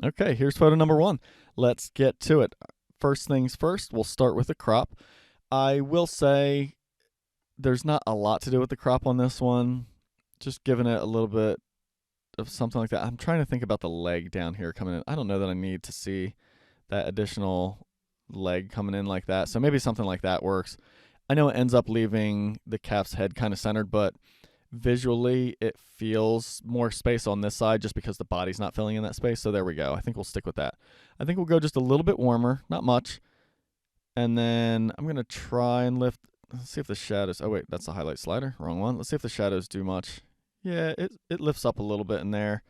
Okay, here's photo number one. Let's get to it. First things first, we'll start with the crop. I will say there's not a lot to do with the crop on this one. Just giving it a little bit of something like that. I'm trying to think about the leg down here coming in. I don't know that I need to see that additional leg coming in like that. So maybe something like that works. I know it ends up leaving the calf's head kind of centered, but visually it feels more space on this side just because the body's not filling in that space. So there we go. I think we'll stick with that. I think we'll go just a little bit warmer, not much. And then I'm going to try and lift. Let's see if the shadows. Oh, wait, that's the highlight slider. Wrong one. Let's see if the shadows do much. Yeah, it lifts up a little bit in there.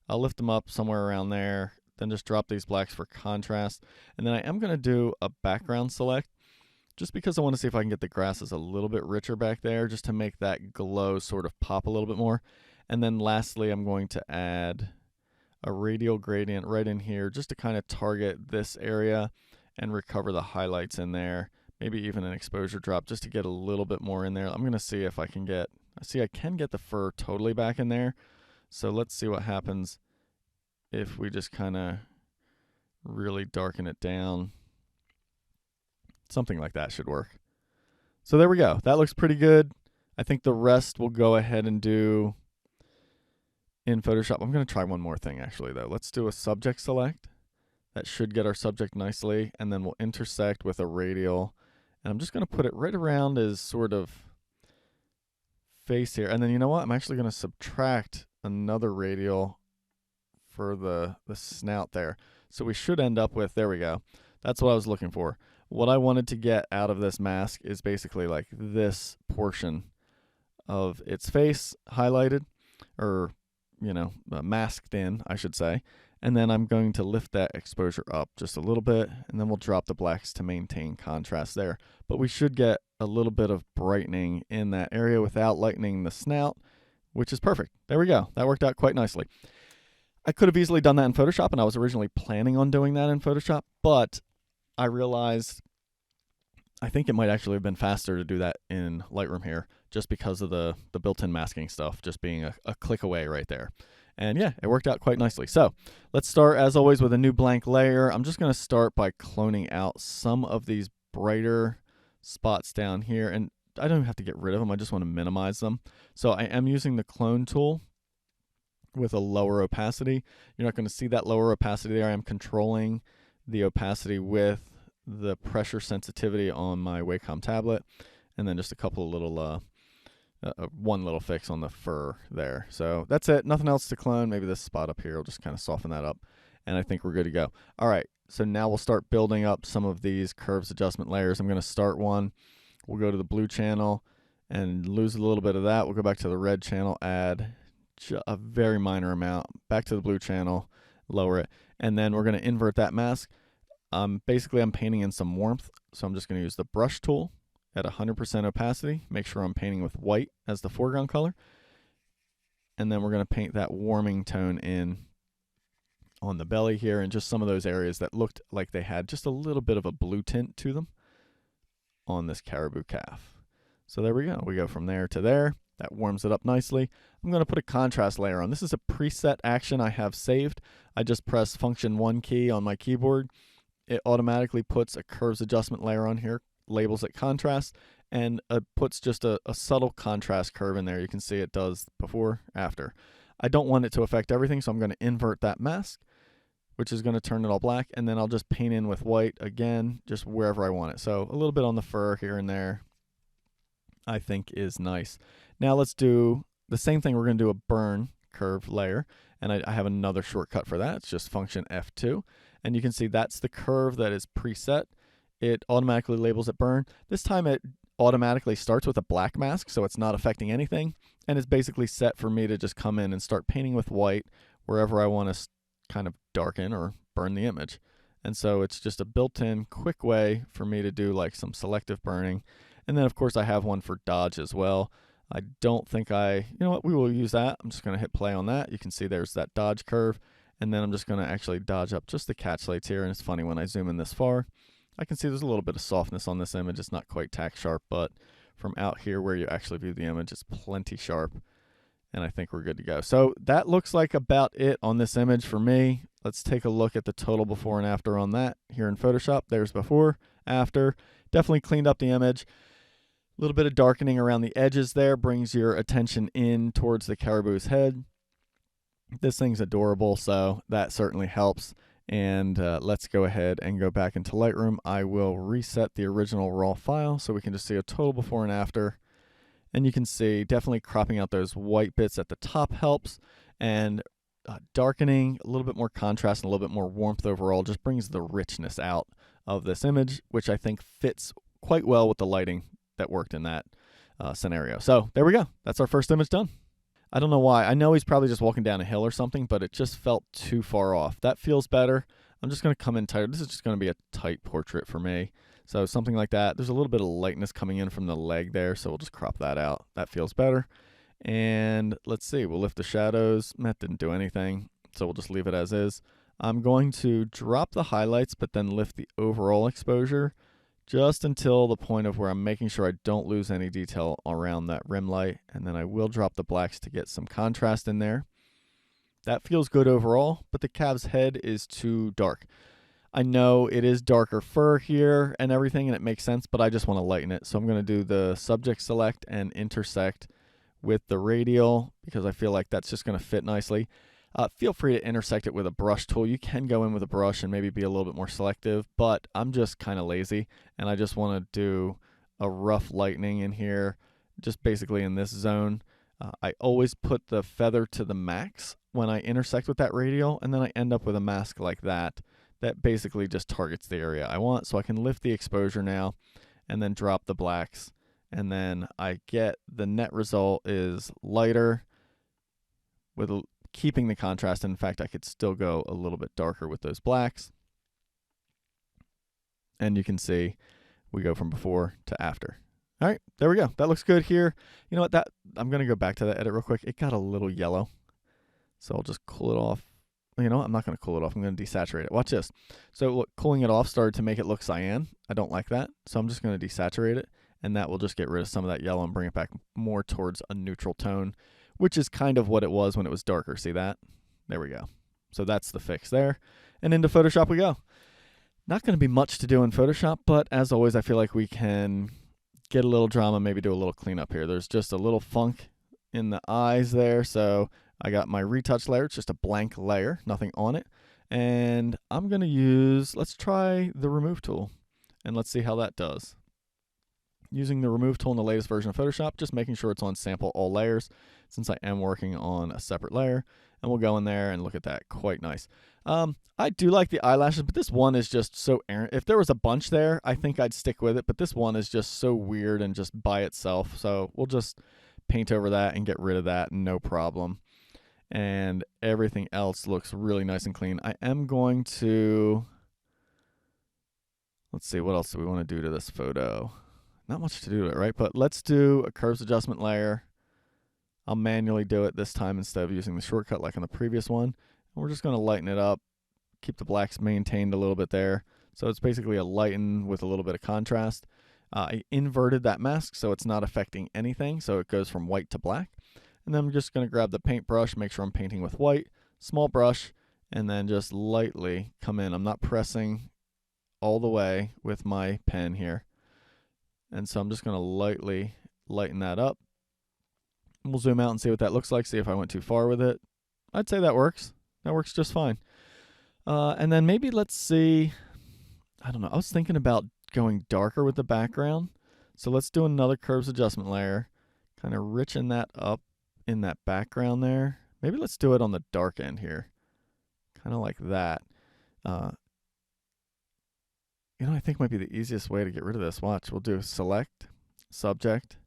I'll lift them up somewhere around there. Then just drop these blacks for contrast. And then I am going to do a background select just because I want to see if I can get the grasses a little bit richer back there just to make that glow sort of pop a little bit more. And then lastly, I'm going to add a radial gradient right in here just to kind of target this area and recover the highlights in there. Maybe even an exposure drop just to get a little bit more in there. I'm going to see if I can get, I can get the fur totally back in there. So let's see what happens if we just kind of really darken it down. Something like that should work. So there we go. That looks pretty good. I think the rest we'll go ahead and do in Photoshop. I'm going to try one more thing actually though. Let's do a subject select. That should get our subject nicely. And then we'll intersect with a radial. And I'm just going to put it right around his sort of face here. And then you know what? I'm actually going to subtract another radial for the snout there. So we should end up with, there we go. That's what I was looking for. What I wanted to get out of this mask is basically like this portion of its face highlighted, or, you know, masked in, I should say. And then I'm going to lift that exposure up just a little bit, and then we'll drop the blacks to maintain contrast there. But we should get a little bit of brightening in that area without lightening the snout, which is perfect. There we go. That worked out quite nicely. I could have easily done that in Photoshop, and I was originally planning on doing that in Photoshop, but I realized I think it might actually have been faster to do that in Lightroom here just because of the built-in masking stuff just being a click away right there. And yeah, it worked out quite nicely. So let's start, as always, with a new blank layer. I'm just going to start by cloning out some of these brighter spots down here. And I don't have to get rid of them. I just want to minimize them. So I am using the clone tool with a lower opacity. You're not going to see that lower opacity there. I am controlling the opacity with the pressure sensitivity on my Wacom tablet, and then just a couple of little one little fix on the fur there. So that's it. Nothing else to clone. Maybe this spot up here will just kind of soften that up, and I think we're good to go. All right, so now we'll start building up some of these curves adjustment layers. I'm going to start one. We'll go to the blue channel and lose a little bit of that. We'll go back to the red channel, add a very minor amount, back to the blue channel, lower it, and then we're going to invert that mask. Basically, I'm painting in some warmth, so I'm just going to use the brush tool at 100% opacity. Make sure I'm painting with white as the foreground color. And then we're going to paint that warming tone in on the belly here and just some of those areas that looked like they had just a little bit of a blue tint to them on this caribou calf. So there we go. We go from there to there. That warms it up nicely. I'm going to put a contrast layer on. This is a preset action I have saved. I just press function 1 key on my keyboard. It automatically puts a curves adjustment layer on here, labels it contrast, and puts just a subtle contrast curve in there. You can see it does before, after. I don't want it to affect everything, so I'm going to invert that mask, which is going to turn it all black, and then I'll just paint in with white again, just wherever I want it. So a little bit on the fur here and there, I think is nice. Now let's do the same thing. We're going to do a burn curve layer, and I have another shortcut for that. It's just function F2. And you can see that's the curve that is preset. It automatically labels it burn. This time it automatically starts with a black mask, so it's not affecting anything. And it's basically set for me to just come in and start painting with white wherever I want to kind of darken or burn the image. And so it's just a built-in quick way for me to do like some selective burning. And then of course I have one for dodge as well. I don't think you know what, we will use that. I'm just going to hit play on that. You can see there's that dodge curve. And then I'm just going to actually dodge up just the catch lights here. And it's funny, when I zoom in this far, I can see there's a little bit of softness on this image. It's not quite tack sharp, but from out here where you actually view the image, it's plenty sharp. And I think we're good to go. So that looks like about it on this image for me. Let's take a look at the total before and after on that here in Photoshop. There's before, after. Definitely cleaned up the image. A little bit of darkening around the edges there brings your attention in towards the caribou's head. This thing's adorable, so that certainly helps. And let's go ahead and go back into Lightroom. I will reset the original raw file so we can just see a total before and after. And you can see definitely cropping out those white bits at the top helps, and darkening, a little bit more contrast and a little bit more warmth overall just brings the richness out of this image, which I think fits quite well with the lighting that worked in that scenario. So there we go. That's our first image done. I don't know why. I know he's probably just walking down a hill or something, but it just felt too far off. That feels better. I'm just going to come in tighter. This is just going to be a tight portrait for me. So something like that. There's a little bit of lightness coming in from the leg there, so we'll just crop that out. That feels better. And let's see. We'll lift the shadows. That didn't do anything, so we'll just leave it as is. I'm going to drop the highlights, but then lift the overall exposure just until the point of where I'm making sure I don't lose any detail around that rim light, and then I will drop the blacks to get some contrast in there. That feels good overall, but the calf's head is too dark. I know it is darker fur here and everything, and it makes sense, but I just want to lighten it. So I'm going to do the subject select and intersect with the radial because I feel like that's just going to fit nicely. Feel free to intersect it with a brush tool. You can go in with a brush and maybe be a little bit more selective, but I'm just kind of lazy, and I just want to do a rough lightening in here, just basically in this zone. I always put the feather to the max when I intersect with that radial, and then I end up with a mask like that basically just targets the area I want. So I can lift the exposure now and then drop the blacks, and then I get the net result is lighter with keeping the contrast. In fact, I could still go a little bit darker with those blacks. And you can see we go from before to after. All right, there we go. That looks good here. You know what? I'm going to go back to that edit real quick. It got a little yellow, so I'll just cool it off. You know what? I'm not going to cool it off. I'm going to desaturate it. Watch this. So look, cooling it off started to make it look cyan. I don't like that, so I'm just going to desaturate it, and that will just get rid of some of that yellow and bring it back more towards a neutral tone, which is kind of what it was when it was darker. See that? There we go. So that's the fix there. And into Photoshop we go. Not going to be much to do in Photoshop, but as always, I feel like we can get a little drama, maybe do a little cleanup here. There's just a little funk in the eyes there, so I got my retouch layer. It's just a blank layer, nothing on it. And I'm going to use, let's try the remove tool, and let's see how that does. Using the remove tool in the latest version of Photoshop, just making sure it's on sample all layers since I am working on a separate layer. And we'll go in there and look at that. Quite nice. I do like the eyelashes, but this one is just so errant. If there was a bunch there, I think I'd stick with it, but this one is just so weird and just by itself. So we'll just paint over that and get rid of that, no problem. And everything else looks really nice and clean. I am going to, let's see, what else do we want to do to this photo? Not much to do to it, right? But let's do a curves adjustment layer. I'll manually do it this time instead of using the shortcut like on the previous one. And we're just going to lighten it up, keep the blacks maintained a little bit there. So it's basically a lighten with a little bit of contrast. I inverted that mask so it's not affecting anything. So it goes from white to black. And then I'm just going to grab the paintbrush, make sure I'm painting with white, small brush, and then just lightly come in. I'm not pressing all the way with my pen here. And so I'm just going to lightly lighten that up. We'll zoom out and see what that looks like, see if I went too far with it. I'd say that works. That works just fine. And then maybe let's see, I don't know, I was thinking about going darker with the background. So let's do another curves adjustment layer, kind of richen that up in that background there. Maybe let's do it on the dark end here, kind of like that. You know, I think might be the easiest way to get rid of this. Watch, we'll do select, subject.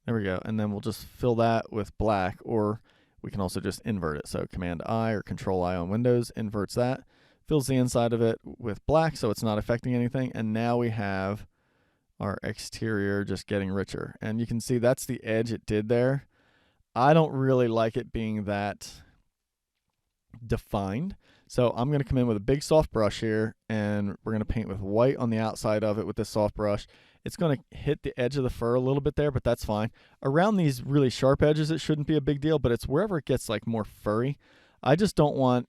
There we go. And then we'll just fill that with black, or we can also just invert it. So Command I or Control I on Windows inverts that, fills the inside of it with black so it's not affecting anything. And now we have our exterior just getting richer. And you can see that's the edge it did there. I don't really like it being that defined. So I'm going to come in with a big soft brush here, and we're going to paint with white on the outside of it with this soft brush. It's going to hit the edge of the fur a little bit there, but that's fine. Around these really sharp edges, it shouldn't be a big deal, but it's wherever it gets like more furry. I just don't want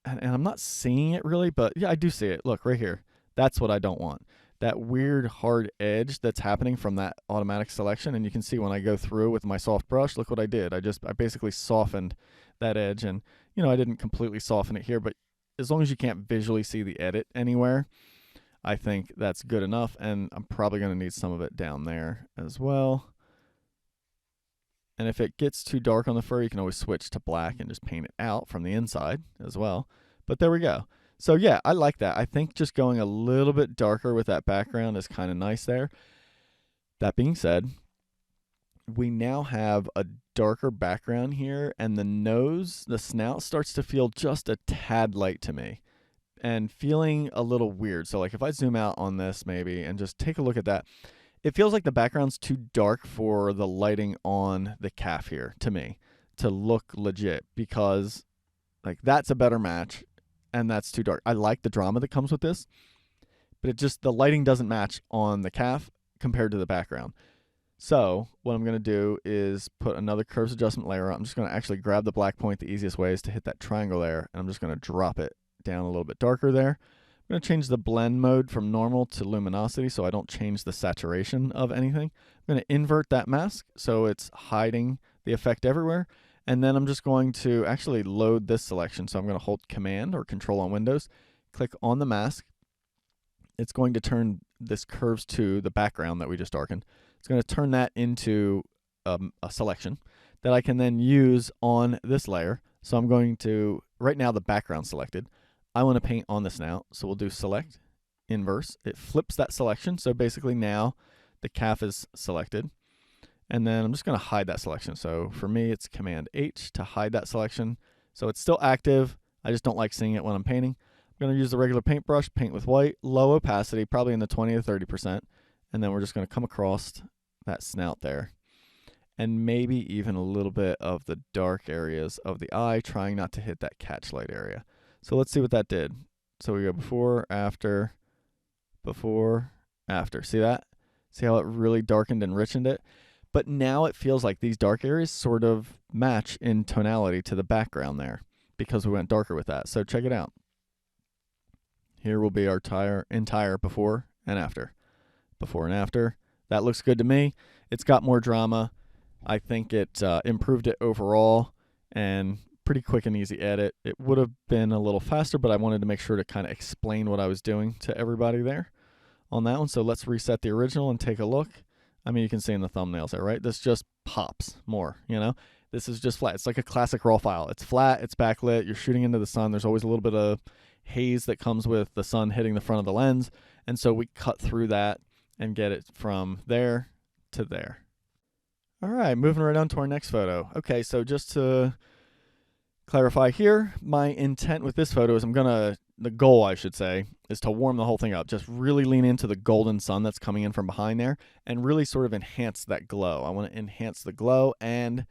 and I'm not seeing it really, but yeah, I do see it. Look right here. That's what I don't want. That weird hard edge that's happening from that automatic selection. And you can see when I go through with my soft brush, look what I did. I basically softened that edge, and I didn't completely soften it here, but as long as you can't visually see the edit anywhere, I think that's good enough. And I'm probably going to need some of it down there as well. And if it gets too dark on the fur, you can always switch to black and just paint it out from the inside as well. But there we go. So yeah, I like that. I think just going a little bit darker with that background is kind of nice there. That being said, we now have a darker background here, and the snout starts to feel just a tad light to me and feeling a little weird. So like if I zoom out on this maybe and just take a look at that, it feels like the background's too dark for the lighting on the calf here to me to look legit, because like that's a better match and that's too dark. I like the drama that comes with this, but the lighting doesn't match on the calf compared to the background. So what I'm going to do is put another curves adjustment layer on. I'm just going to actually grab the black point. The easiest way is to hit that triangle there, and I'm just going to drop it down a little bit darker there. I'm going to change the blend mode from normal to luminosity so I don't change the saturation of anything. I'm going to invert that mask so it's hiding the effect everywhere. And then I'm just going to actually load this selection. So I'm going to hold Command or Control on Windows, click on the mask. It's going to turn this curves to the background that we just darkened. It's going to turn that into a selection that I can then use on this layer. So I'm going to, right now the background selected. I want to paint on the snout, so we'll do Select, Inverse. It flips that selection, so basically now the calf is selected. And then I'm just going to hide that selection. So for me, it's Command H to hide that selection. So it's still active. I just don't like seeing it when I'm painting. I'm going to use the regular paintbrush, paint with white, low opacity, probably in the 20 to 30%. And then we're just going to come across that snout there. And maybe even a little bit of the dark areas of the eye, trying not to hit that catch light area. So let's see what that did. So we go before, after. See that? See how it really darkened and richened it? But now it feels like these dark areas sort of match in tonality to the background there because we went darker with that. So check it out. Here will be our entire before and after. Before and after. That looks good to me. It's got more drama. I think it improved it overall, and pretty quick and easy edit. It would have been a little faster, but I wanted to make sure to kind of explain what I was doing to everybody there on that one. So let's reset the original and take a look. I mean, you can see in the thumbnails there, right? This just pops more, This is just flat. It's like a classic raw file. It's flat, it's backlit, you're shooting into the sun. There's always a little bit of haze that comes with the sun hitting the front of the lens. And so we cut through that and get it from there to there. All right, moving right on to our next photo. Okay, so just to clarify here, my intent with this photo is the goal, I should say, is to warm the whole thing up. Just really lean into the golden sun that's coming in from behind there and really sort of enhance that glow. I want to enhance the glow and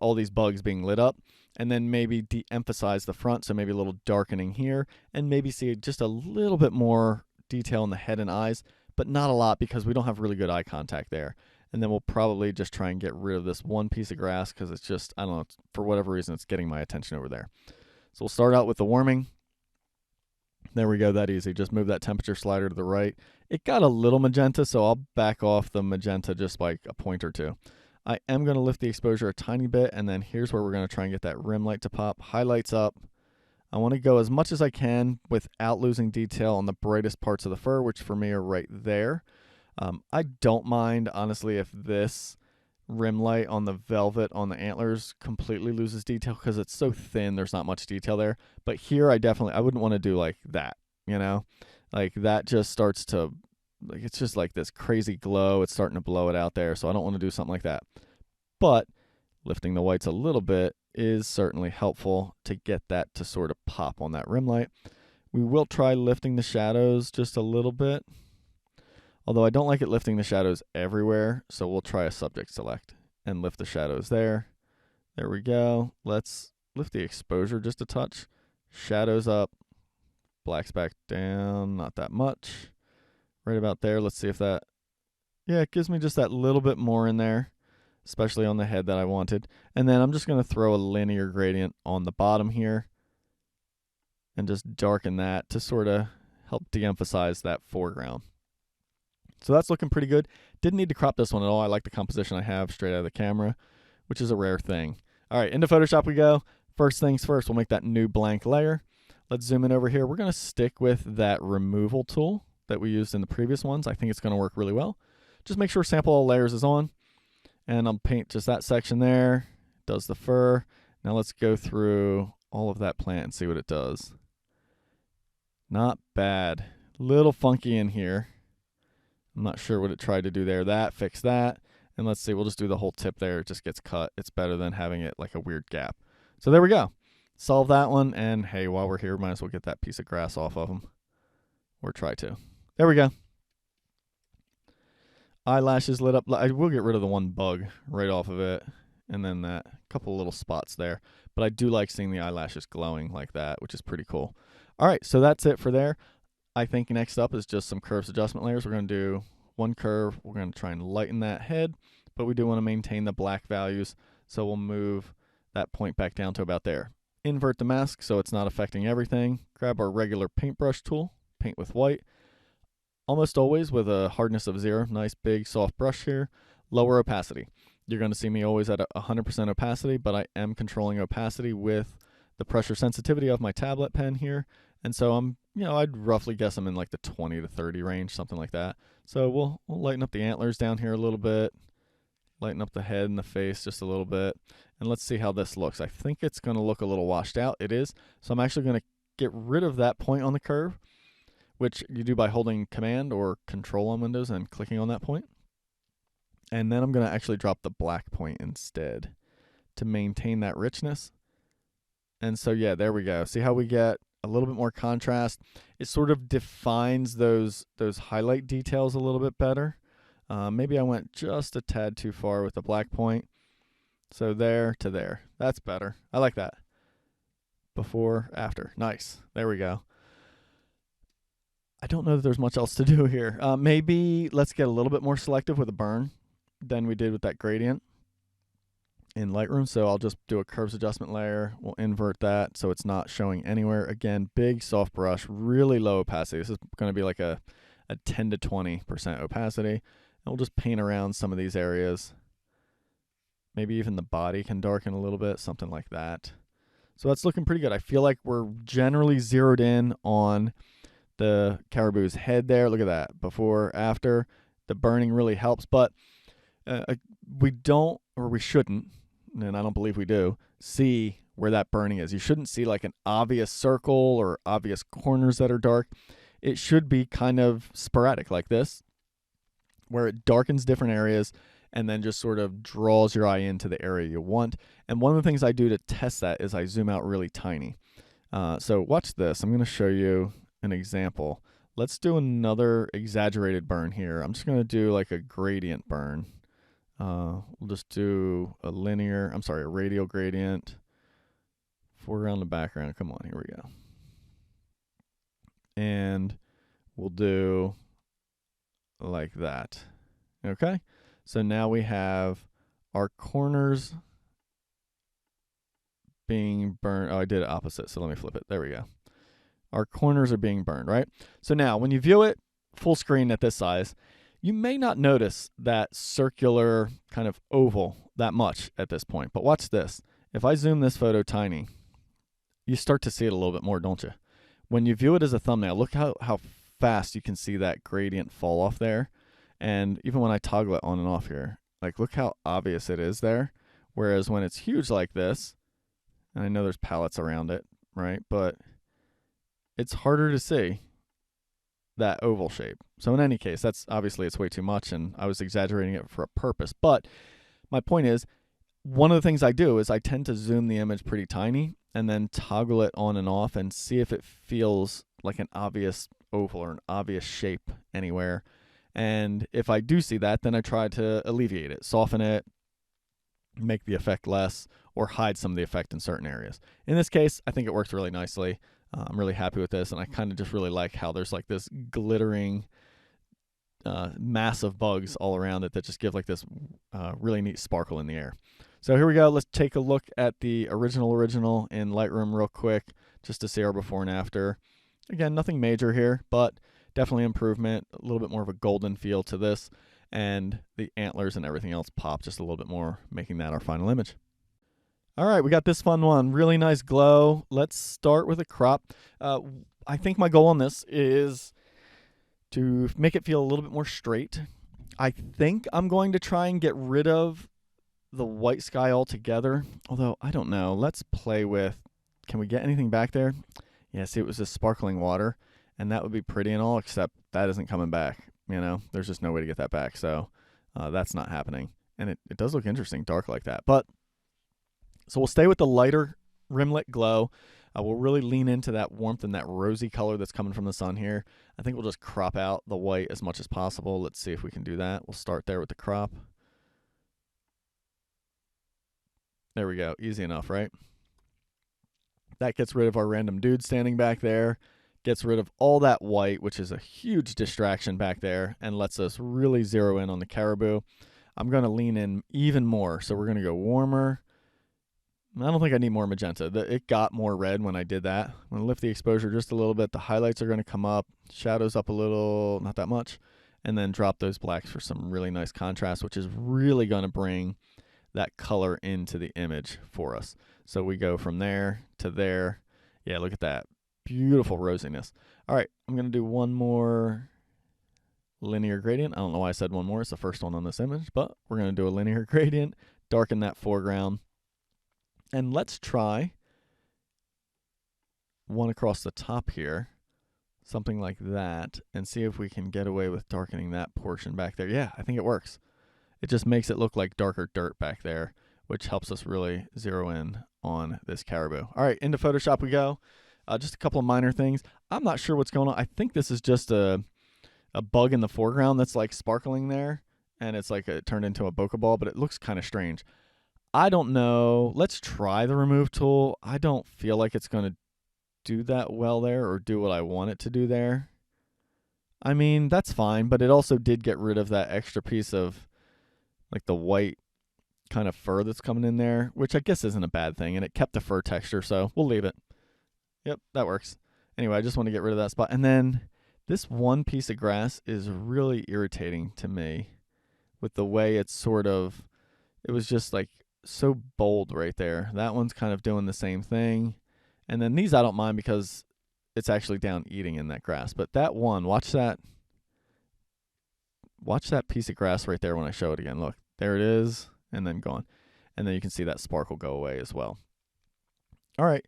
all these bugs being lit up, and then maybe de-emphasize the front, so maybe a little darkening here, and maybe see just a little bit more detail in the head and eyes, but not a lot because we don't have really good eye contact there. And then we'll probably just try and get rid of this one piece of grass because it's just, I don't know, for whatever reason, it's getting my attention over there. So we'll start out with the warming. There we go, that easy. Just move that temperature slider to the right. It got a little magenta, so I'll back off the magenta just like a point or two. I am going to lift the exposure a tiny bit, and then here's where we're going to try and get that rim light to pop. Highlights up. I want to go as much as I can without losing detail on the brightest parts of the fur, which for me are right there. I don't mind, honestly, if this rim light on the velvet on the antlers completely loses detail because it's so thin, there's not much detail there. But here I wouldn't want to do like that, Like that just starts to, it's just like this crazy glow. It's starting to blow it out there, so I don't want to do something like that. But lifting the whites a little bit is certainly helpful to get that to sort of pop on that rim light. We will try lifting the shadows just a little bit. Although I don't like it lifting the shadows everywhere, so we'll try a subject select and lift the shadows there. There we go. Let's lift the exposure just a touch. Shadows up. Blacks back down, not that much. Right about there. Let's see if that, yeah, it gives me just that little bit more in there, especially on the head that I wanted. And then I'm just going to throw a linear gradient on the bottom here. and just darken that to sort of help de-emphasize that foreground. So that's looking pretty good. Didn't need to crop this one at all. I like the composition I have straight out of the camera, which is a rare thing. All right, into Photoshop we go. First things first, we'll make that new blank layer. Let's zoom in over here. We're going to stick with that removal tool that we used in the previous ones. I think it's going to work really well. Just make sure sample all layers is on, and I'll paint just that section there. Does the fur. Now let's go through all of that plant and see what it does. Not bad. Little funky in here. I'm not sure what it tried to do there. That, fix that. And let's see, we'll just do the whole tip there. It just gets cut. It's better than having it like a weird gap. So there we go. Solve that one. And hey, while we're here, might as well get that piece of grass off of them. Or try to. There we go. Eyelashes lit up. I will get rid of the one bug right off of it. And then that couple little spots there. But I do like seeing the eyelashes glowing like that, which is pretty cool. All right, so that's it for there. I think next up is just some curves adjustment layers. We're going to do one curve. We're going to try and lighten that head, but we do want to maintain the black values. So we'll move that point back down to about there. Invert the mask so it's not affecting everything. Grab our regular paintbrush tool, paint with white. Almost always with a hardness of 0. Nice big soft brush here. Lower opacity. You're going to see me always at 100% opacity, but I am controlling opacity with the pressure sensitivity of my tablet pen here. And so I'd roughly guess I'm in like the 20 to 30 range, something like that. So we'll lighten up the antlers down here a little bit, lighten up the head and the face just a little bit, and let's see how this looks. I think it's going to look a little washed out. It is. So I'm actually going to get rid of that point on the curve, which you do by holding Command or Control on Windows and clicking on that point. And then I'm going to actually drop the black point instead to maintain that richness. And so, yeah, there we go. See how we get a little bit more contrast? It sort of defines those highlight details a little bit better. Maybe I went just a tad too far with the black point. So there to there. That's better. I like that. Before, after. Nice. There we go. I don't know that there's much else to do here. Maybe let's get a little bit more selective with a burn than we did with that gradient in Lightroom. So I'll just do a curves adjustment layer. We'll invert that so it's not showing anywhere. Again, big soft brush, really low opacity. This is going to be like a 10 to 20% opacity. And we'll just paint around some of these areas. Maybe even the body can darken a little bit, something like that. So that's looking pretty good. I feel like we're generally zeroed in on the caribou's head there. Look at that. Before, after. The burning really helps, but we don't, or we shouldn't, and I don't believe we do, see where that burning is. You shouldn't see like an obvious circle or obvious corners that are dark. It should be kind of sporadic like this, where it darkens different areas and then just sort of draws your eye into the area you want. And one of the things I do to test that is I zoom out really tiny. So watch this. I'm going to show you an example. Let's do another exaggerated burn here. I'm just going to do like a gradient burn. We'll just do a radial gradient. Foreground to background. Come on, here we go. And we'll do like that. Okay? So now we have our corners being burned. Oh, I did it opposite, so let me flip it. There we go. Our corners are being burned, right? So now when you view it full screen at this size, you may not notice that circular kind of oval that much at this point. But watch this. If I zoom this photo tiny, you start to see it a little bit more, don't you? When you view it as a thumbnail, look how fast you can see that gradient fall off there. And even when I toggle it on and off here, like look how obvious it is there. Whereas when it's huge like this, and I know there's palettes around it, right? But it's harder to see that oval shape. So in any case, that's obviously it's way too much, and I was exaggerating it for a purpose. But my point is, one of the things I do is I tend to zoom the image pretty tiny and then toggle it on and off and see if it feels like an obvious oval or an obvious shape anywhere. And if I do see that, then I try to alleviate it, soften it, make the effect less, or hide some of the effect in certain areas. In this case, I think it works really nicely. I'm really happy with this, and I kind of just really like how there's like this glittering mass of bugs all around it that just give like this really neat sparkle in the air. So here we go. Let's take a look at the original in Lightroom real quick just to see our before and after. Again, nothing major here, but definitely improvement, a little bit more of a golden feel to this, and the antlers and everything else pop just a little bit more, making that our final image. All right, we got this fun one. Really nice glow. Let's start with a crop. I think my goal on this is to make it feel a little bit more straight. I think I'm going to try and get rid of the white sky altogether, although I don't know. Let's play with, can we get anything back there? Yeah, see, it was just sparkling water, and that would be pretty and all, except that isn't coming back. You know, there's just no way to get that back, so that's not happening. And it does look interesting, dark like that. But so we'll stay with the lighter rimlet glow. We'll really lean into that warmth and that rosy color that's coming from the sun here. I think we'll just crop out the white as much as possible. Let's see if we can do that. We'll start there with the crop. There we go. Easy enough, right? That gets rid of our random dude standing back there, gets rid of all that white, which is a huge distraction back there, and lets us really zero in on the caribou. I'm going to lean in even more, so we're going to go warmer. I don't think I need more magenta. It got more red when I did that. I'm going to lift the exposure just a little bit. The highlights are going to come up, shadows up a little, not that much, and then drop those blacks for some really nice contrast, which is really going to bring that color into the image for us. So we go from there to there. Yeah, look at that. Beautiful rosiness. All right, I'm going to do one more linear gradient. I don't know why I said one more. It's the first one on this image, but we're going to do a linear gradient, darken that foreground. And let's try one across the top here, something like that, and see if we can get away with darkening that portion back there. Yeah, I think it works. It just makes it look like darker dirt back there, which helps us really zero in on this caribou. All right, into Photoshop we go. Just a couple of minor things. I'm not sure what's going on. I think this is just a bug in the foreground that's like sparkling there, and it's like it turned into a bokeh ball, but it looks kind of strange. I don't know. Let's try the remove tool. I don't feel like it's going to do that well there or do what I want it to do there. I mean, that's fine, but it also did get rid of that extra piece of like the white kind of fur that's coming in there, which I guess isn't a bad thing, and it kept the fur texture, so we'll leave it. Yep, that works. Anyway, I just want to get rid of that spot. And then this one piece of grass is really irritating to me with the way it's sort of, it was just like so bold right there. That one's kind of doing the same thing. And then these I don't mind because it's actually down eating in that grass. But that one, watch that piece of grass right there when I show it again. Look, there it is, and then gone. And then you can see that sparkle go away as well. All right,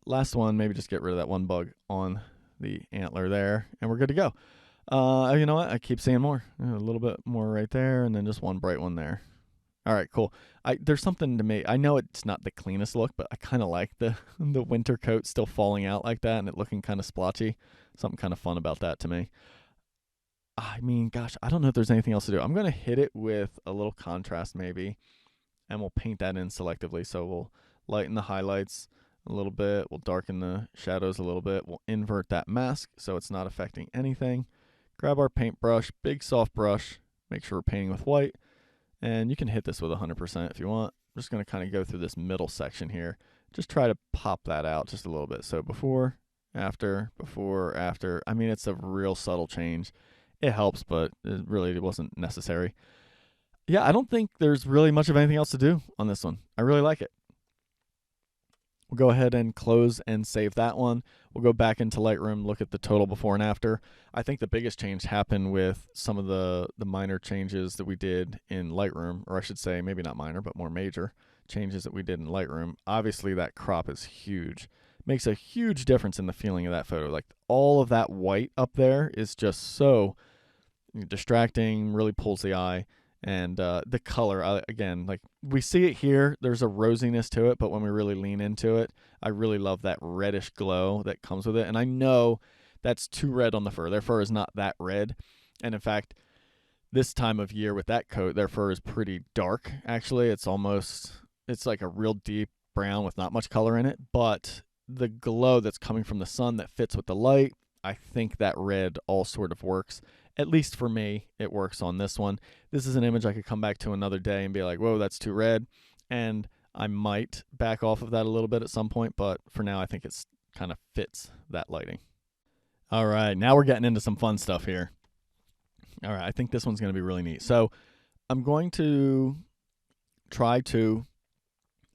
last one, maybe just get rid of that one bug on the antler there, and we're good to go. You know what? I keep seeing more. A little bit more right there, and then just one bright one there. All right, cool. There's something to me. I know it's not the cleanest look, but I kind of like the winter coat still falling out like that and it looking kind of splotchy. Something kind of fun about that to me. I mean, gosh, I don't know if there's anything else to do. I'm going to hit it with a little contrast maybe, and we'll paint that in selectively. So we'll lighten the highlights a little bit. We'll darken the shadows a little bit. We'll invert that mask so it's not affecting anything. Grab our paintbrush, big soft brush. Make sure we're painting with white. And you can hit this with 100% if you want. I'm just going to kind of go through this middle section here. Just try to pop that out just a little bit. So before, after. I mean, it's a real subtle change. It helps, but it really wasn't necessary. Yeah, I don't think there's really much of anything else to do on this one. I really like it. We'll go ahead and close and save that one. We'll go back into Lightroom, look at the total before and after. I think the biggest change happened with some of the minor changes that we did in Lightroom, or I should say maybe not minor, but more major changes that we did in Lightroom. Obviously, that crop is huge. Makes a huge difference in the feeling of that photo. Like all of that white up there is just so distracting, really pulls the eye. And the color, again, like we see it here, there's a rosiness to it, but when we really lean into it, I really love that reddish glow that comes with it. And I know that's too red on the fur. Their fur is not that red. And in fact, this time of year with that coat, their fur is pretty dark, actually. It's like a real deep brown with not much color in it. But the glow that's coming from the sun that fits with the light, I think that red all sort of works. At least for me, it works on this one. This is an image I could come back to another day and be like, whoa, that's too red. And I might back off of that a little bit at some point, but for now I think it's kind of fits that lighting. All right, now we're getting into some fun stuff here. All right, I think this one's going to be really neat. So I'm going to try to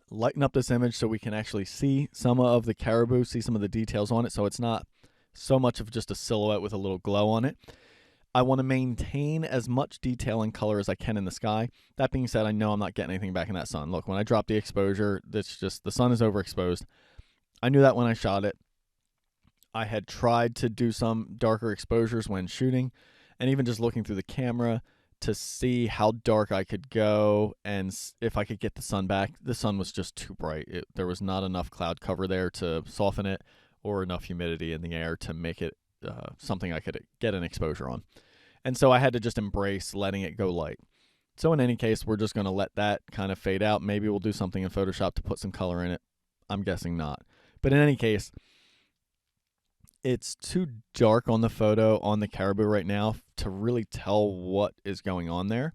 lighten up this image so we can actually see some of the caribou, see some of the details on it, so it's not so much of just a silhouette with a little glow on it. I want to maintain as much detail and color as I can in the sky. That being said, I know I'm not getting anything back in that sun. Look, when I drop the exposure, that's just, the sun is overexposed. I knew that when I shot it. I had tried to do some darker exposures when shooting, and even just looking through the camera to see how dark I could go and if I could get the sun back. The sun was just too bright. There was not enough cloud cover there to soften it, or enough humidity in the air to make it something I could get an exposure on. And so I had to just embrace letting it go light. So in any case, we're just going to let that kind of fade out. Maybe we'll do something in Photoshop to put some color in it. I'm guessing not. But in any case, it's too dark on the photo on the caribou right now to really tell what is going on there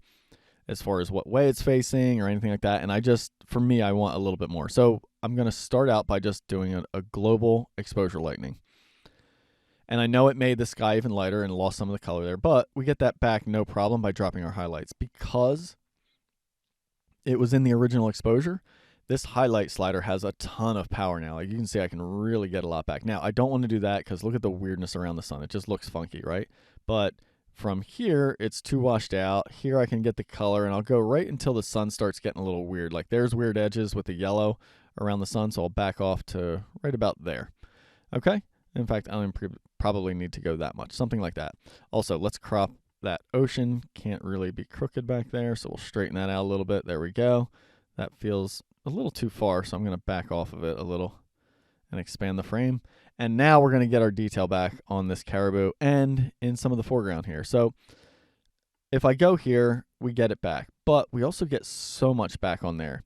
as far as what way it's facing or anything like that. And for me, I want a little bit more. So I'm going to start out by just doing a global exposure lightening. And I know it made the sky even lighter and lost some of the color there, but we get that back no problem by dropping our highlights. Because it was in the original exposure, this highlight slider has a ton of power now. Like you can see, I can really get a lot back. Now, I don't want to do that because look at the weirdness around the sun. It just looks funky, right? But from here, it's too washed out. Here I can get the color, and I'll go right until the sun starts getting a little weird. Like there's weird edges with the yellow around the sun, so I'll back off to right about there. Okay? In fact, I don't probably need to go that much, something like that. Also, let's crop that ocean. Can't really be crooked back there, so we'll straighten that out a little bit. There we go. That feels a little too far, so I'm going to back off of it a little and expand the frame. And now we're going to get our detail back on this caribou and in some of the foreground here. So if I go here, we get it back, but we also get so much back on there.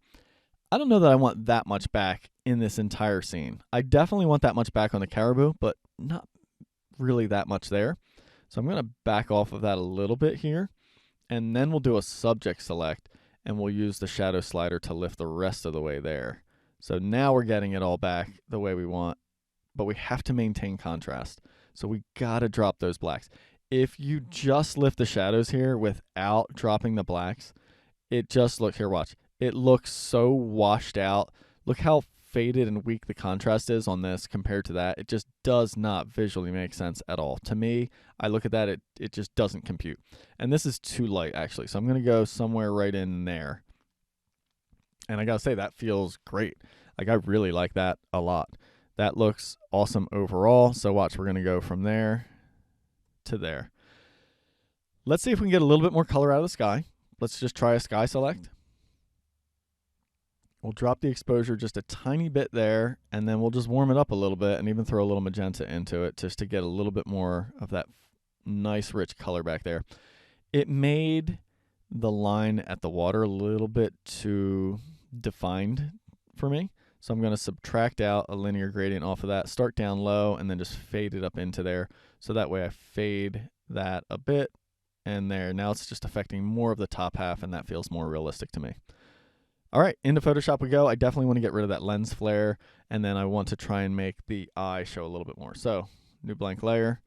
I don't know that I want that much back in this entire scene. I definitely want that much back on the caribou, but not really that much there. So I'm going to back off of that a little bit here, and then we'll do a subject select, and we'll use the shadow slider to lift the rest of the way there. So now we're getting it all back the way we want, but we have to maintain contrast. So we got to drop those blacks. If you just lift the shadows here without dropping the blacks, it just looks, here, watch. It looks so washed out. Look how faded and weak the contrast is on this compared to that. It just does not visually make sense at all. To me, I look at that, it just doesn't compute. And this is too light, actually. So I'm going to go somewhere right in there. And I got to say, that feels great. Like, I really like that a lot. That looks awesome overall. So watch, we're going to go from there to there. Let's see if we can get a little bit more color out of the sky. Let's just try a sky select. We'll drop the exposure just a tiny bit there, and then we'll just warm it up a little bit and even throw a little magenta into it just to get a little bit more of that nice rich color back there. It made the line at the water a little bit too defined for me. So I'm going to subtract out a linear gradient off of that, start down low, and then just fade it up into there. So that way I fade that a bit and there. Now it's just affecting more of the top half, and that feels more realistic to me. All right, into Photoshop we go. I definitely want to get rid of that lens flare, and then I want to try and make the eye show a little bit more. So, new blank layer.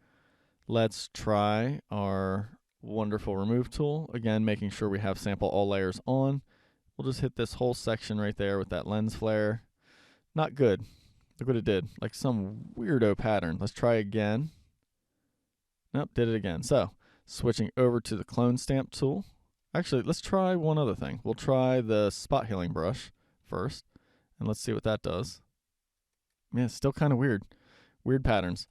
Let's try our wonderful remove tool. Again, making sure we have sample all layers on. We'll just hit this whole section right there with that lens flare. Not good. Look what it did. Like some weirdo pattern. Let's try again. Nope, did it again. So, switching over to the clone stamp tool. Actually, let's try one other thing. We'll try the spot healing brush first, and let's see what that does. Man, it's still kind of weird. Weird patterns.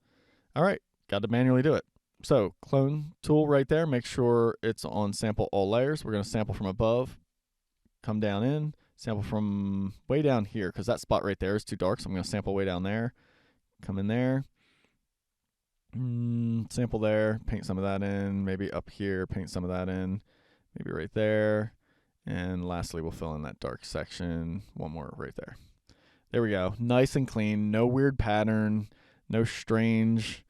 All right, got to manually do it. So, clone tool right there. Make sure it's on sample all layers. We're going to sample from above, come down in, sample from way down here, because that spot right there is too dark, so I'm going to sample way down there, come in there, sample there, paint some of that in, maybe up here, paint some of that in. Maybe right there. And lastly, we'll fill in that dark section. One more right there. There we go. Nice and clean. No weird pattern. No strange,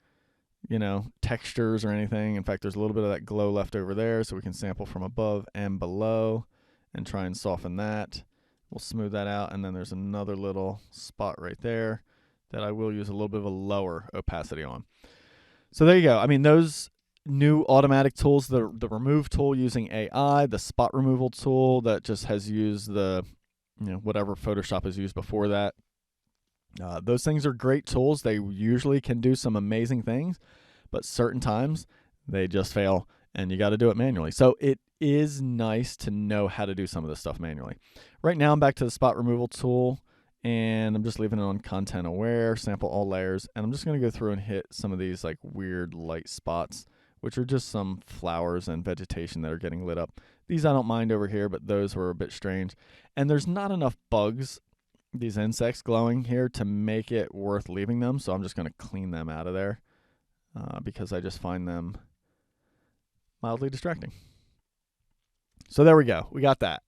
textures or anything. In fact, there's a little bit of that glow left over there, so we can sample from above and below and try and soften that. We'll smooth that out, and then there's another little spot right there. that I will use a little bit of a lower opacity on. So there you go. I mean, those new automatic tools, the remove tool using AI, the spot removal tool that just has used the, whatever Photoshop has used before that. Those things are great tools. They usually can do some amazing things, but certain times they just fail and you got to do it manually. So it is nice to know how to do some of this stuff manually. Right now I'm back to the spot removal tool and I'm just leaving it on content aware, sample all layers, and I'm just going to go through and hit some of these like weird light spots, which are just some flowers and vegetation that are getting lit up. These I don't mind over here, but those were a bit strange. And there's not enough bugs, these insects glowing here, to make it worth leaving them, so I'm just going to clean them out of there because I just find them mildly distracting. So there we go. We got that.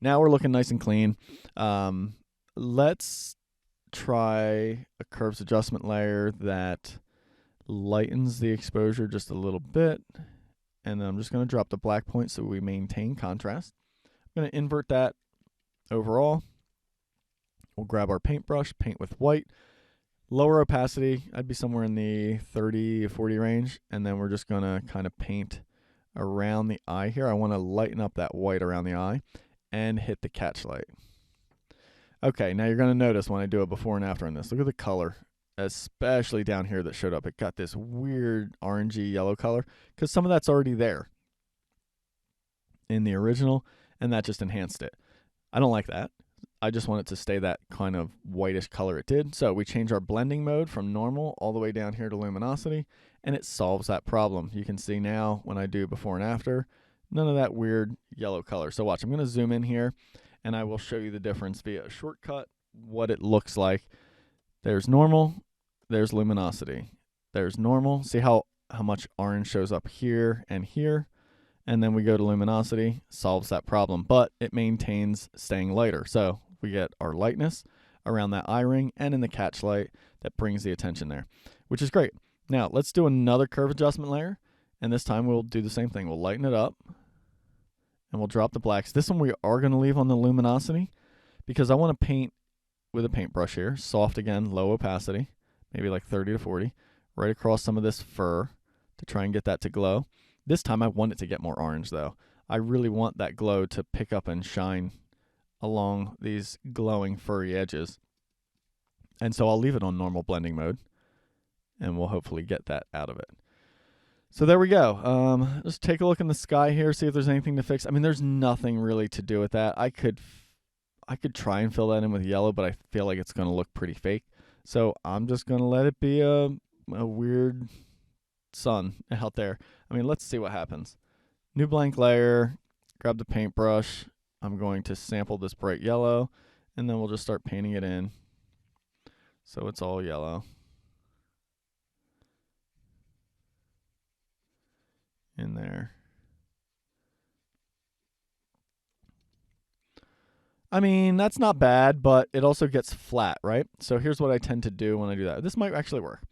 Now we're looking nice and clean. Let's try a curves adjustment layer that lightens the exposure just a little bit. And then I'm just going to drop the black point so we maintain contrast. I'm going to invert that overall. We'll grab our paintbrush, paint with white. Lower opacity, I'd be somewhere in the 30 to 40 range. And then we're just going to kind of paint around the eye here. I want to lighten up that white around the eye and hit the catch light. Okay, now you're going to notice when I do a before and after on this. Look at the color, especially down here that showed up. It got this weird orangey yellow color because some of that's already there in the original, and that just enhanced it. I don't like that. I just want it to stay that kind of whitish color it did. So we change our blending mode from normal all the way down here to luminosity, and it solves that problem. You can see now when I do before and after, none of that weird yellow color. So watch, I'm going to zoom in here, and I will show you the difference via a shortcut, what it looks like. There's normal, there's luminosity. There's normal. See how much orange shows up here and here? And then we go to luminosity, solves that problem, but it maintains staying lighter. So we get our lightness around that eye ring and in the catch light that brings the attention there, which is great. Now let's do another curve adjustment layer, and this time we'll do the same thing. We'll lighten it up and we'll drop the blacks. This one we are going to leave on the luminosity because I want to paint with a paintbrush here, soft again, low opacity, maybe like 30 to 40, right across some of this fur to try and get that to glow. This time I want it to get more orange though. I really want that glow to pick up and shine along these glowing furry edges. And so I'll leave it on normal blending mode and we'll hopefully get that out of it. So there we go. Just take a look in the sky here, see if there's anything to fix. I mean, there's nothing really to do with that. I could try and fill that in with yellow, but I feel like it's going to look pretty fake. So I'm just going to let it be a weird sun out there. I mean, let's see what happens. New blank layer, grab the paintbrush. I'm going to sample this bright yellow, and then we'll just start painting it in. So it's all yellow. In there. I mean, that's not bad, but it also gets flat, right? So here's what I tend to do when I do that. This might actually work.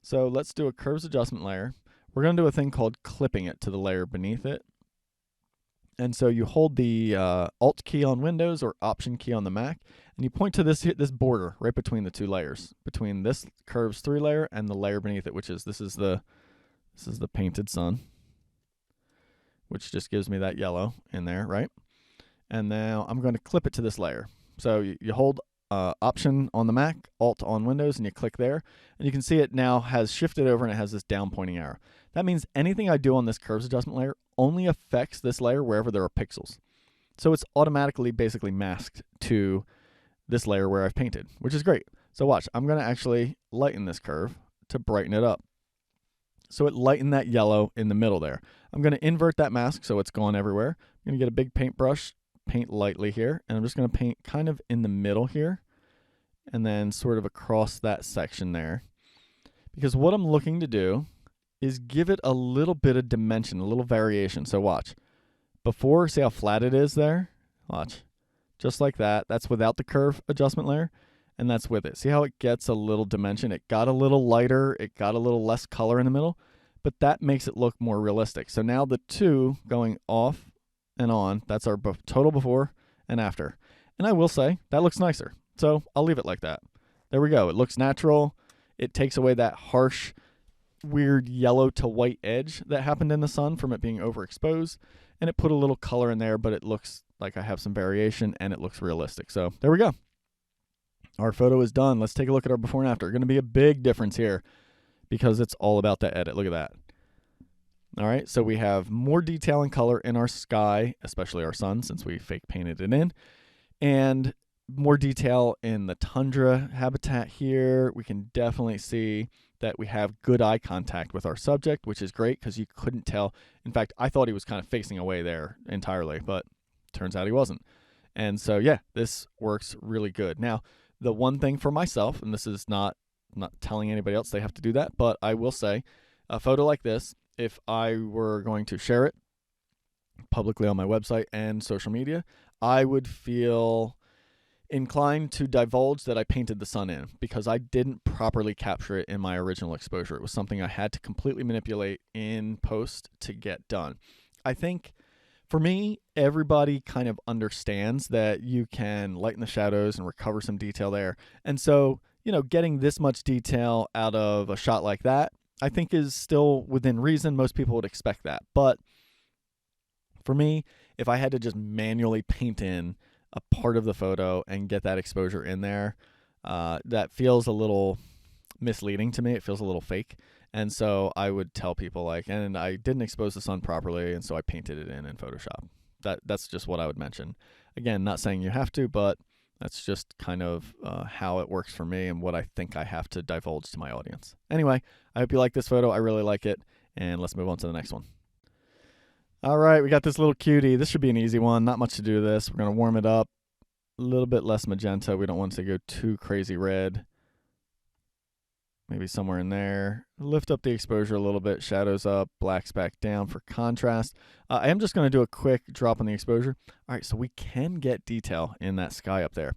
So let's do a curves adjustment layer. We're going to do a thing called clipping it to the layer beneath it. And so you hold the Alt key on Windows or Option key on the Mac, and you point to this border right between the two layers, between this curves 3 layer and the layer beneath it, which is this is the painted sun, which just gives me that yellow in there, right? And now I'm going to clip it to this layer. So you hold Option on the Mac, Alt on Windows, and you click there. And you can see it now has shifted over and it has this down pointing arrow. That means anything I do on this curves adjustment layer only affects this layer wherever there are pixels. So it's automatically basically masked to this layer where I've painted, which is great. So watch, I'm going to actually lighten this curve to brighten it up. So it lightened that yellow in the middle there. I'm going to invert that mask so it's gone everywhere. I'm going to get a big paintbrush, paint lightly here, and I'm just going to paint kind of in the middle here and then sort of across that section there. Because what I'm looking to do is give it a little bit of dimension, a little variation. So watch. Before, see how flat it is there? Watch. Just like that. That's without the curve adjustment layer, and that's with it. See how it gets a little dimension? It got a little lighter. It got a little less color in the middle, but that makes it look more realistic. So now the two going off and on, that's our total before and after. And I will say, that looks nicer. So I'll leave it like that. there we go. It looks natural. It takes away that harsh, weird yellow to white edge that happened in the sun from it being overexposed. And it put a little color in there, but it looks like I have some variation and it looks realistic. So there we go. Our photo is done. Let's take a look at our before and after. Going to be a big difference here because it's all about the edit. Look at that. All right, so we have more detail and color in our sky, especially our sun, since we fake painted it in, and more detail in the tundra habitat here. We can definitely see that we have good eye contact with our subject, which is great because you couldn't tell. In fact, I thought he was kind of facing away there entirely, but turns out he wasn't. And so, yeah, this works really good. Now, the one thing for myself, and this is not telling anybody else they have to do that, but I will say a photo like this, if I were going to share it publicly on my website and social media, I would feel inclined to divulge that I painted the sun in because I didn't properly capture it in my original exposure. It was something I had to completely manipulate in post to get done. I think for me, everybody kind of understands that you can lighten the shadows and recover some detail there. And so, getting this much detail out of a shot like that, I think is still within reason. Most people would expect that. But for me, if I had to just manually paint in a part of the photo and get that exposure in there, that feels a little misleading to me. It feels a little fake. And so I would tell people and I didn't expose the sun properly, and so I painted it in Photoshop. That's just what I would mention. Again, not saying you have to, but that's just kind of how it works for me and what I think I have to divulge to my audience. Anyway, I hope you like this photo. I really like it. And let's move on to the next one. All right, we got this little cutie. This should be an easy one. Not much to do to this. We're going to warm it up. A little bit less magenta. We don't want it to go too crazy red. Maybe somewhere in there. Lift up the exposure a little bit. Shadows up. Blacks back down for contrast. I am just going to do a quick drop on the exposure. All right, so we can get detail in that sky up there.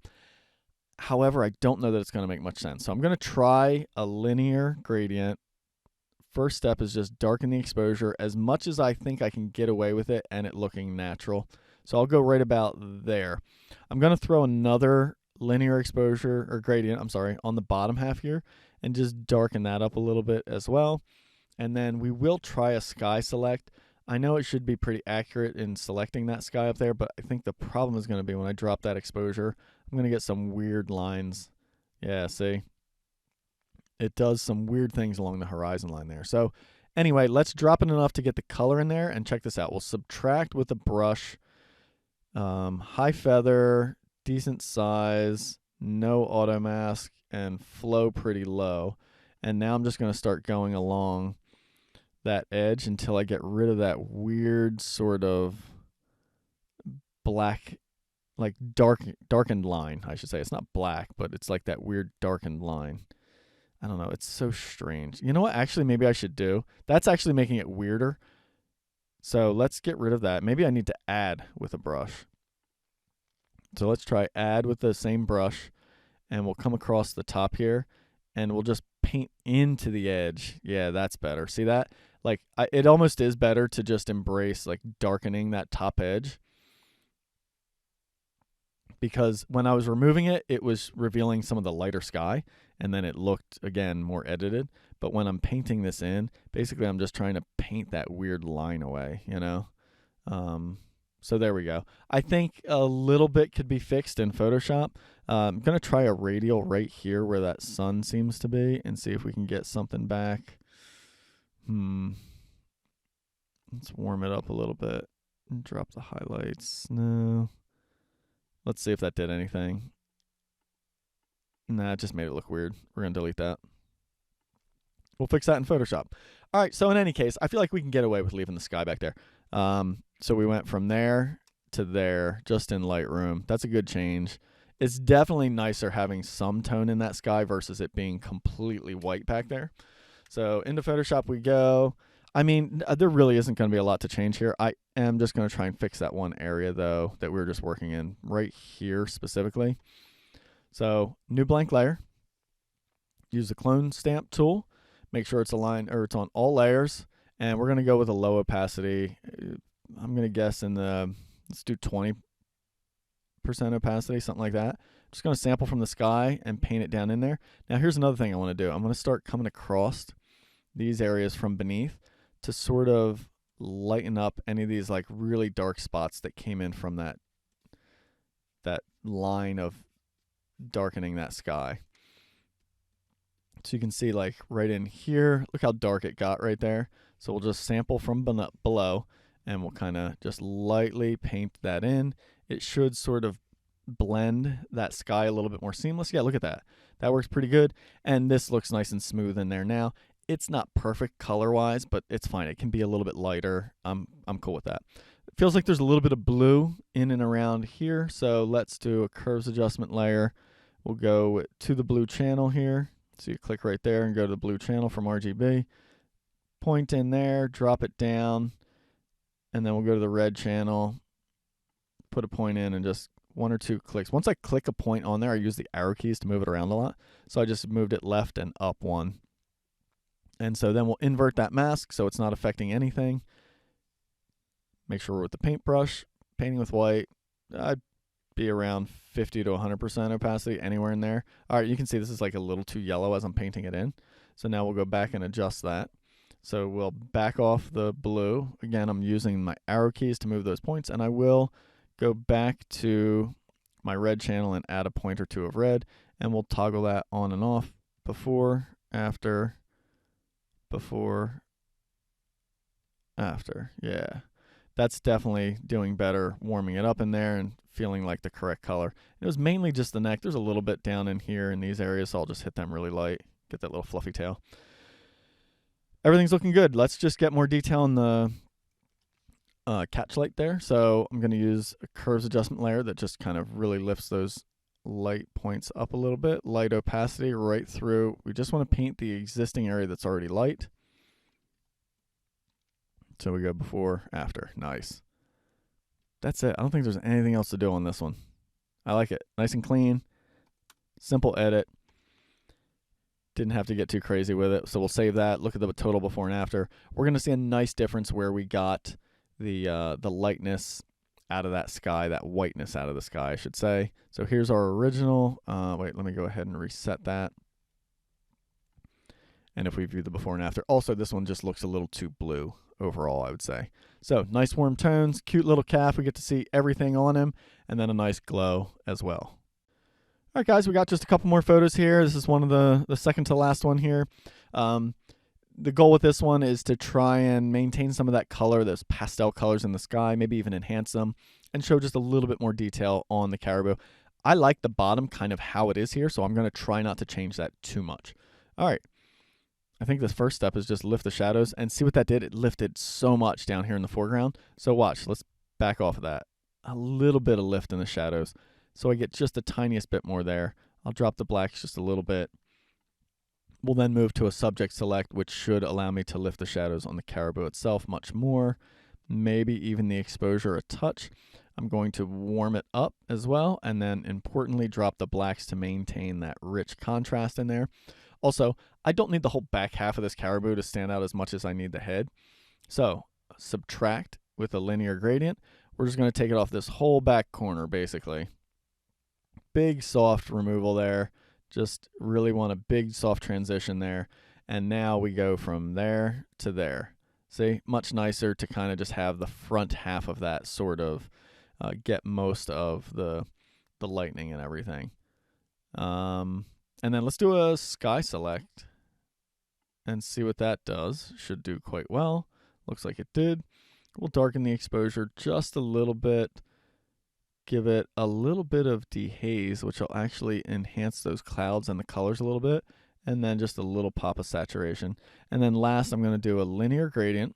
However, I don't know that it's going to make much sense. So I'm going to try a linear gradient. First step is just darken the exposure as much as I think I can get away with it and it looking natural. So I'll go right about there. I'm going to throw another linear exposure or gradient, on the bottom half here and just darken that up a little bit as well. And then we will try a sky select. I know it should be pretty accurate in selecting that sky up there, but I think the problem is going to be when I drop that exposure, I'm going to get some weird lines. Yeah, see? It does some weird things along the horizon line there. So anyway, let's drop it enough to get the color in there, and check this out. We'll subtract with a brush, high feather, decent size, no auto mask, and flow pretty low. And now I'm just going to start going along that edge until I get rid of that weird sort of black, like darkened line, I should say. It's not black, but it's like that weird darkened line. I don't know. It's so strange. You know what? Actually, maybe I should do. That's actually making it weirder. So let's get rid of that. Maybe I need to add with a brush. So let's try add with the same brush, and we'll come across the top here, and we'll just paint into the edge. Yeah, that's better. See that? Like, it almost is better to just embrace like darkening that top edge, because when I was removing it, it was revealing some of the lighter sky, and then it looked, again, more edited. But when I'm painting this in, basically I'm just trying to paint that weird line away, you know? So there we go. I think a little bit could be fixed in Photoshop. I'm going to try a radial right here where that sun seems to be and see if we can get something back. Let's warm it up a little bit and drop the highlights. No. Let's see if that did anything. Nah, it just made it look weird. We're going to delete that. We'll fix that in Photoshop. All right, so in any case, I feel like we can get away with leaving the sky back there. So we went from there to there just in Lightroom. That's a good change. It's definitely nicer having some tone in that sky versus it being completely white back there. So into Photoshop we go. I mean, there really isn't going to be a lot to change here. I am just going to try and fix that one area, though, that we were just working in right here specifically. So new blank layer. Use the clone stamp tool. Make sure it's aligned, or it's on all layers. And we're going to go with a low opacity. I'm going to guess let's do 20% opacity, something like that. Just going to sample from the sky and paint it down in there. Now here's another thing I want to do. I'm going to start coming across these areas from beneath to sort of lighten up any of these like really dark spots that came in from that line of darkening that sky. So you can see like right in here, look how dark it got right there. So we'll just sample from below and we'll kind of just lightly paint that in. It should sort of blend that sky a little bit more seamless. Yeah, look at that. That works pretty good. And this looks nice and smooth in there now. It's not perfect color-wise, but it's fine. It can be a little bit lighter. I'm cool with that. It feels like there's a little bit of blue in and around here. So let's do a curves adjustment layer. We'll go to the blue channel here. So you click right there and go to the blue channel from RGB. Point in there, drop it down, and then we'll go to the red channel, put a point in, and just 1 or 2 clicks. Once I click a point on there, I use the arrow keys to move it around a lot. So I just moved it left and up 1. And so then we'll invert that mask so it's not affecting anything. Make sure we're with the paintbrush, painting with white. I'd be around 50 to 100% opacity, anywhere in there. All right, you can see this is like a little too yellow as I'm painting it in. So now we'll go back and adjust that. So we'll back off the blue. Again, I'm using my arrow keys to move those points, and I will go back to my red channel and add a point or 2 of red, and we'll toggle that on and off. Before, after, before, after. Yeah, that's definitely doing better, warming it up in there and feeling like the correct color. It was mainly just the neck. There's a little bit down in here in these areas, so I'll just hit them really light, get that little fluffy tail. Everything's looking good. Let's just get more detail in the catch light there. So I'm going to use a curves adjustment layer that just kind of really lifts those light points up a little bit. Light opacity right through. We just want to paint the existing area that's already light. So we go before, after. Nice. That's it. I don't think there's anything else to do on this one. I like it. Nice and clean. Simple edit. Didn't have to get too crazy with it. So we'll save that. Look at the total before and after. We're going to see a nice difference where we got the lightness out of that sky, that whiteness out of the sky, I should say. So here's our original. Wait, let me go ahead and reset that. And if we view the before and after, also this one just looks a little too blue overall, I would say. So nice warm tones, cute little calf. We get to see everything on him, and then a nice glow as well. All right, guys, we got just a couple more photos here. This is one of the second to last one here. The goal with this one is to try and maintain some of that color, those pastel colors in the sky, maybe even enhance them, and show just a little bit more detail on the caribou. I like the bottom kind of how it is here, so I'm going to try not to change that too much. All right. I think this first step is just lift the shadows, and see what that did? It lifted so much down here in the foreground. So watch, let's back off of that. A little bit of lift in the shadows. So I get just the tiniest bit more there. I'll drop the blacks just a little bit. We'll then move to a subject select, which should allow me to lift the shadows on the caribou itself much more. Maybe even the exposure a touch. I'm going to warm it up as well, and then importantly drop the blacks to maintain that rich contrast in there. Also, I don't need the whole back half of this caribou to stand out as much as I need the head. So subtract with a linear gradient. We're just going to take it off this whole back corner, basically. Big soft removal there. Just really want a big soft transition there. And now we go from there to there. See, much nicer to kind of just have the front half of that sort of get most of the lightning and everything. And then let's do a sky select and see what that does. Should do quite well. Looks like it did. We'll darken the exposure just a little bit. Give it a little bit of dehaze, which will actually enhance those clouds and the colors a little bit. And then just a little pop of saturation. And then last, I'm going to do a linear gradient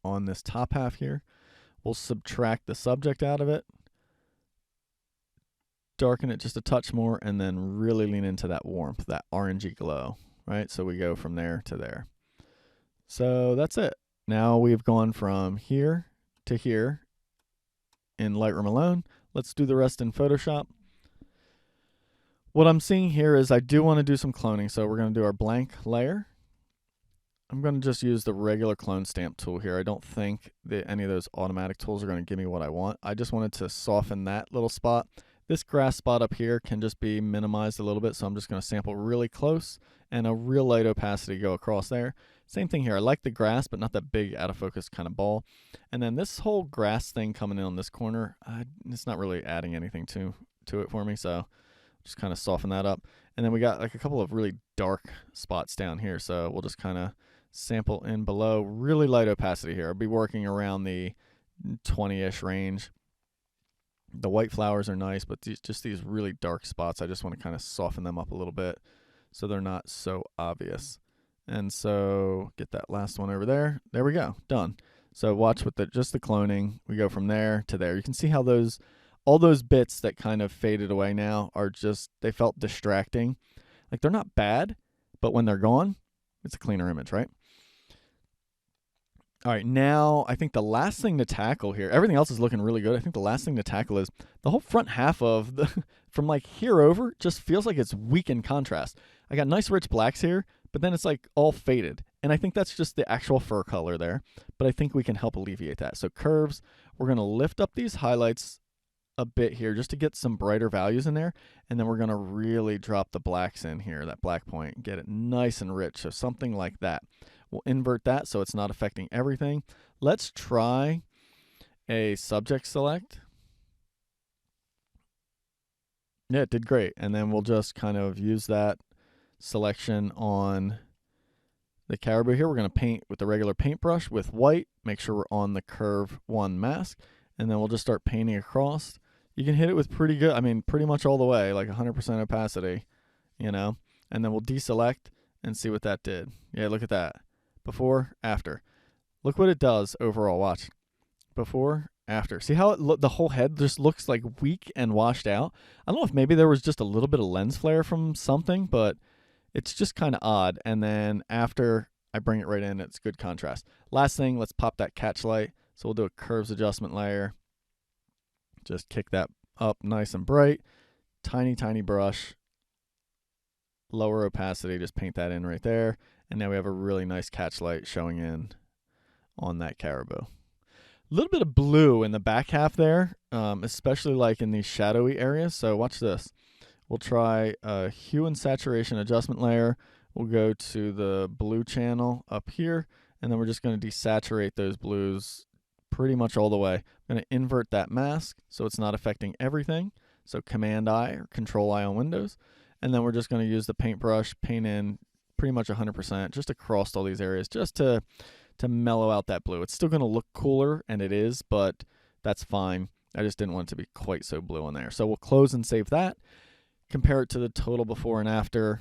on this top half here. We'll subtract the subject out of it. Darken it just a touch more, and then really lean into that warmth, that orangey glow, right? So we go from there to there. So that's it. Now we've gone from here to here in Lightroom alone. Let's do the rest in Photoshop. What I'm seeing here is I do want to do some cloning, so we're going to do our blank layer. I'm going to just use the regular clone stamp tool here. I don't think that any of those automatic tools are going to give me what I want. I just wanted to soften that little spot. This grass spot up here can just be minimized a little bit, so I'm just going to sample really close and a real light opacity go across there. Same thing here. I like the grass, but not that big out of focus kind of ball. And then this whole grass thing coming in on this corner, it's not really adding anything to it for me, so just kind of soften that up. And then we got like a couple of really dark spots down here, so we'll just kind of sample in below. Really light opacity here. I'll be working around the 20-ish range. The white flowers are nice, but just these really dark spots, I just want to kind of soften them up a little bit so they're not so obvious. And so get that last one over there. There we go. Done. So watch with just the cloning. We go from there to there. You can see how all those bits that kind of faded away now are just, they felt distracting. Like they're not bad, but when they're gone, it's a cleaner image, right? All right, now I think the last thing to tackle here, everything else is looking really good. I think the last thing to tackle is the whole front half of from like here over just feels like it's weak in contrast. I got nice rich blacks here, but then it's like all faded. And I think that's just the actual fur color there, but I think we can help alleviate that. So curves, we're gonna lift up these highlights a bit here just to get some brighter values in there. And then we're gonna really drop the blacks in here, that black point, and get it nice and rich. So something like that. We'll invert that so it's not affecting everything. Let's try a subject select. Yeah, it did great. And then we'll just kind of use that selection on the caribou here. We're going to paint with the regular paintbrush with white. Make sure we're on the curve 1 mask. And then we'll just start painting across. You can hit it with pretty good, I mean, pretty much all the way, like 100% opacity, you know. And then we'll deselect and see what that did. Yeah, look at that. Before, after. Look what it does overall. Watch. Before, after. See how the whole head just looks like weak and washed out? I don't know if maybe there was just a little bit of lens flare from something, but it's just kind of odd. And then after I bring it right in, it's good contrast. Last thing, let's pop that catch light. So we'll do a curves adjustment layer. Just kick that up nice and bright. Tiny, tiny brush. Lower opacity, just paint that in right there. And now we have a really nice catch light showing in on that caribou. A little bit of blue in the back half there, especially like in these shadowy areas. So watch this. We'll try a hue and saturation adjustment layer. We'll go to the blue channel up here, and then we're just going to desaturate those blues pretty much all the way. I'm going to invert that mask so it's not affecting everything. So Command I or Control I on Windows. And then we're just going to use the paintbrush, paint in pretty much 100% just across all these areas just to mellow out that blue. It's still going to look cooler, and it is, but that's fine. I just didn't want it to be quite so blue in there. So we'll close and save that. Compare it to the total before and after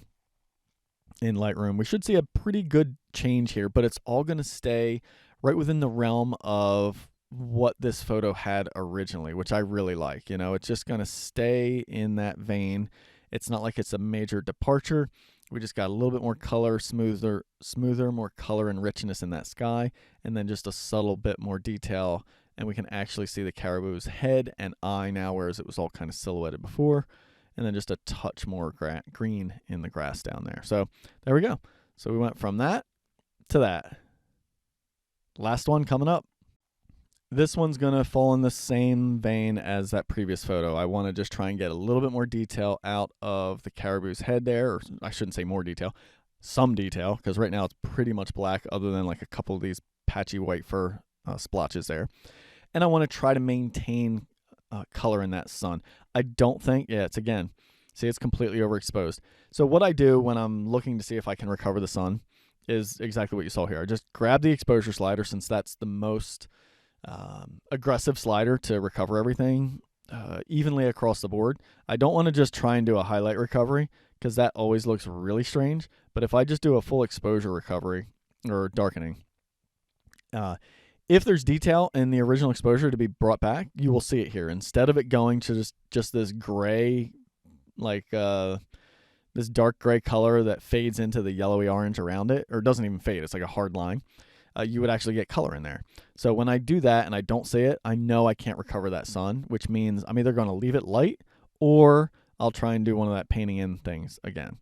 in Lightroom. We should see a pretty good change here, but it's all going to stay right within the realm of what this photo had originally, which I really like. You know, it's just going to stay in that vein. It's not like it's a major departure. We just got a little bit more color, smoother, more color and richness in that sky, and then just a subtle bit more detail, and we can actually see the caribou's head and eye now, whereas it was all kind of silhouetted before, and then just a touch more green in the grass down there. So there we go. So we went from that to that. Last one coming up. This one's going to fall in the same vein as that previous photo. I want to just try and get a little bit more detail out of the caribou's head there, or I shouldn't say more detail, some detail, because right now it's pretty much black other than like a couple of these patchy white fur splotches there. And I want to try to maintain color in that sun. I don't think, it's completely overexposed. So what I do when I'm looking to see if I can recover the sun is exactly what you saw here. I just grab the exposure slider, since that's the most aggressive slider to recover everything evenly across the board. I don't want to just try and do a highlight recovery, because that always looks really strange. But if I just do a full exposure recovery or darkening, if there's detail in the original exposure to be brought back, you will see it here. Instead of it going to just this gray, like this dark gray color that fades into the yellowy orange around it, or doesn't even fade, it's like a hard line. You would actually get color in there. So when I do that and I don't see it, I know I can't recover that sun, which means I'm either going to leave it light or I'll try and do one of that painting in things again.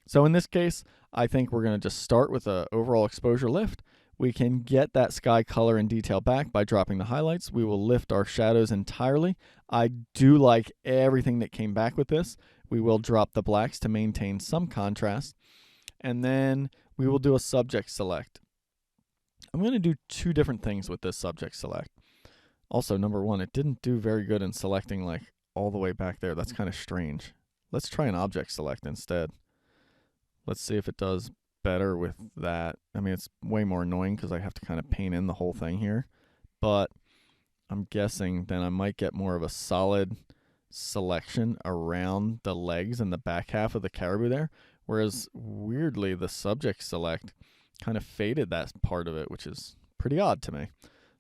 So in this case, I think we're going to just start with an overall exposure lift. We can get that sky color and detail back by dropping the highlights. We will lift our shadows entirely. I do like everything that came back with this. We will drop the blacks to maintain some contrast. And then we will do a subject select. I'm going to do two different things with this subject select. Also, number one, it didn't do very good in selecting like all the way back there. That's kind of strange. Let's try an object select instead. Let's see if it does better with that. I mean, it's way more annoying because I have to kind of paint in the whole thing here. But I'm guessing then I might get more of a solid selection around the legs and the back half of the caribou there. Whereas, weirdly, the subject select kind of faded that part of it, which is pretty odd to me.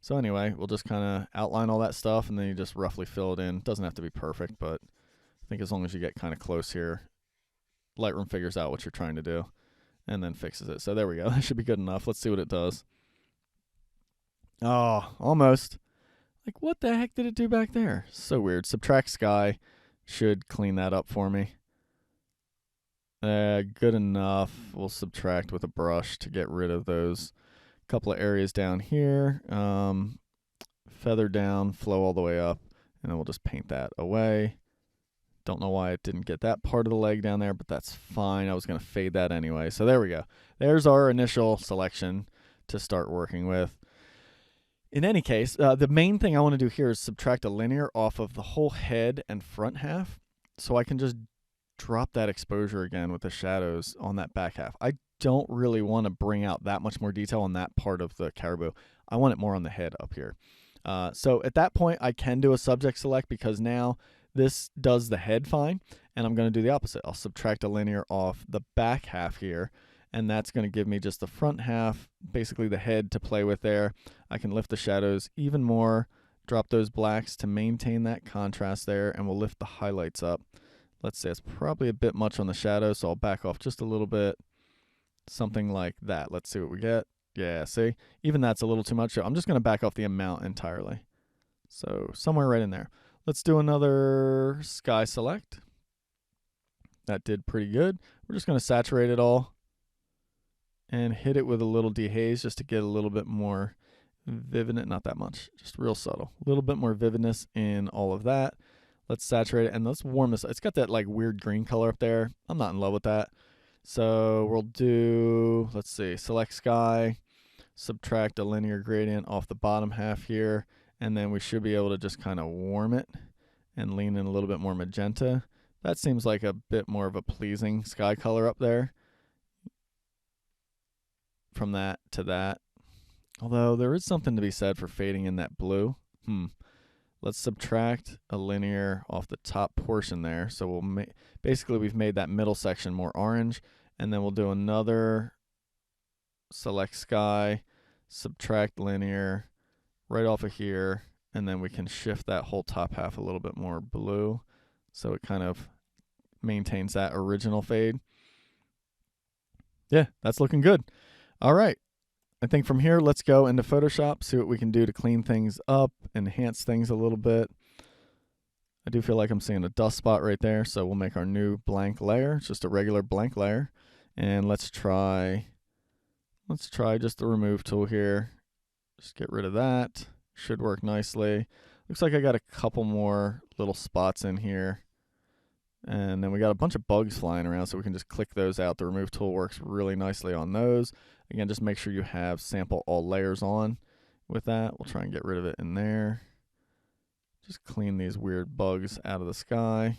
So anyway, we'll just kind of outline all that stuff, and then you just roughly fill it in. It doesn't have to be perfect, but I think as long as you get kind of close here, Lightroom figures out what you're trying to do and then fixes it. So there we go. That should be good enough. Let's see what it does. Oh, almost. Like, what the heck did it do back there? So weird. Subtract sky should clean that up for me. Good enough. We'll subtract with a brush to get rid of those couple of areas down here. Feather down, flow all the way up, and then we'll just paint that away. Don't know why it didn't get that part of the leg down there, but that's fine. I was going to fade that anyway. So there we go. There's our initial selection to start working with. In any case, the main thing I want to do here is subtract a linear off of the whole head and front half, so I can just drop that exposure again with the shadows on that back half. I don't really want to bring out that much more detail on that part of the caribou. I want it more on the head up here. So at that point, I can do a subject select because now this does the head fine, and I'm going to do the opposite. I'll subtract a linear off the back half here, and that's going to give me just the front half, basically the head to play with there. I can lift the shadows even more, drop those blacks to maintain that contrast there, and we'll lift the highlights up. Let's say it's probably a bit much on the shadow, so I'll back off just a little bit. Something like that. Let's see what we get. Yeah, see? Even that's a little too much. So I'm just going to back off the amount entirely. So somewhere right in there. Let's do another sky select. That did pretty good. We're just going to saturate it all and hit it with a little dehaze just to get a little bit more vividness. Not that much, just real subtle. A little bit more vividness in all of that. Let's saturate it and let's warm this. It's got that like weird green color up there. I'm not in love with that. So we'll do, let's see, select sky, subtract a linear gradient off the bottom half here, and then we should be able to just kind of warm it and lean in a little bit more magenta. That seems like a bit more of a pleasing sky color up there. From that to that. Although there is something to be said for fading in that blue. Let's subtract a linear off the top portion there. So we'll basically we've made that middle section more orange, and then we'll do another select sky, subtract linear right off of here, and then we can shift that whole top half a little bit more blue so it kind of maintains that original fade. Yeah, that's looking good. All right. I think from here, let's go into Photoshop, see what we can do to clean things up, enhance things a little bit. I do feel like I'm seeing a dust spot right there, so we'll make our new blank layer. It's just a regular blank layer. And let's try just the remove tool here. Just get rid of that. Should work nicely. Looks like I got a couple more little spots in here. And then we got a bunch of bugs flying around, so we can just click those out. The remove tool works really nicely on those. Again, just make sure you have sample all layers on with that. We'll try and get rid of it in there. Just clean these weird bugs out of the sky.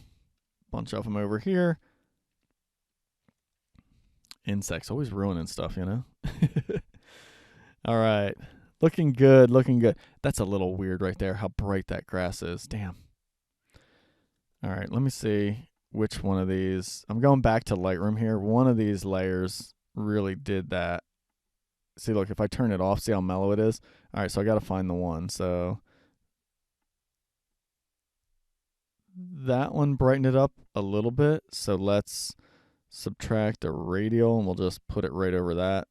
Bunch of them over here. Insects always ruining stuff, you know? All right. Looking good, looking good. That's a little weird right there, how bright that grass is. Damn. All right, let me see which one of these. I'm going back to Lightroom here. One of these layers really did that. See, look, if I turn it off, see how mellow it is? All right, so I got to find the one. So that one brightened it up a little bit. So let's subtract a radial, and we'll just put it right over that.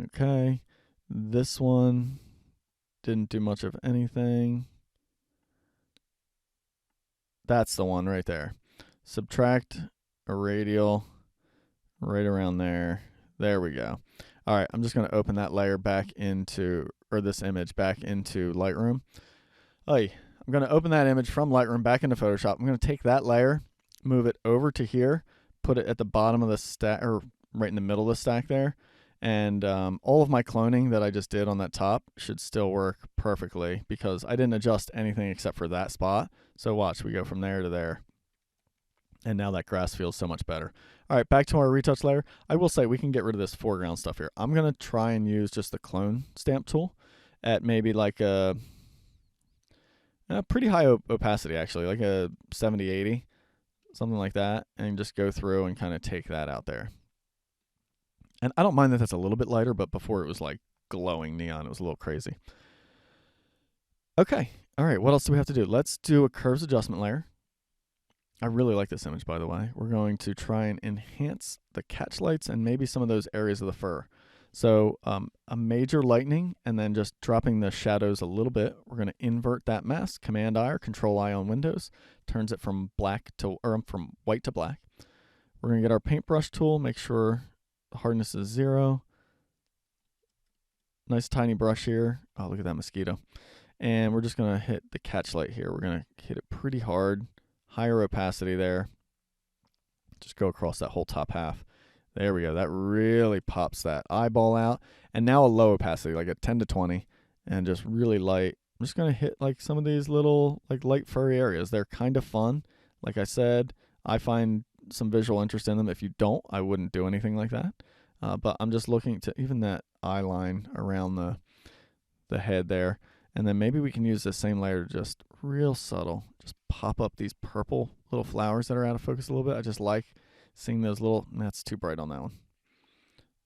Okay, this one didn't do much of anything. That's the one right there. Subtract a radial, right around there. There we go. All right, I'm just going to open that layer back into, or this image back into Lightroom. I'm going to open that image from Lightroom back into Photoshop. I'm going to take that layer, move it over to here, put it at the bottom of the stack, or right in the middle of the stack there. And all of my cloning that I just did on that top should still work perfectly because I didn't adjust anything except for that spot. So watch, we go from there to there. And now that grass feels so much better. All right, back to our retouch layer. I will say we can get rid of this foreground stuff here. I'm going to try and use just the clone stamp tool at maybe like a pretty high opacity, actually, like a 70, 80, something like that, and just go through and kind of take that out there. And I don't mind that that's a little bit lighter, but before it was like glowing neon. It was a little crazy. Okay, all right, what else do we have to do? Let's do a curves adjustment layer. I really like this image, by the way. We're going to try and enhance the catch lights and maybe some of those areas of the fur. So a major lightening and then just dropping the shadows a little bit. We're going to invert that mask, Command-I or Control-I on Windows. Turns it from from white to black. We're going to get our paintbrush tool, make sure the hardness is 0. Nice tiny brush here. Oh, look at that mosquito. And we're just going to hit the catch light here. We're going to hit it pretty hard. Higher opacity there. Just go across that whole top half. There we go. That really pops that eyeball out. And now a low opacity, like a 10 to 20, and just really light. I'm just going to hit like some of these little like light furry areas. They're kind of fun. Like I said, I find some visual interest in them. If you don't, I wouldn't do anything like that. But I'm just looking to even that eye line around the head there. And then maybe we can use the same layer to just real subtle, just pop up these purple little flowers that are out of focus a little bit. I just like seeing those little, that's too bright on that one.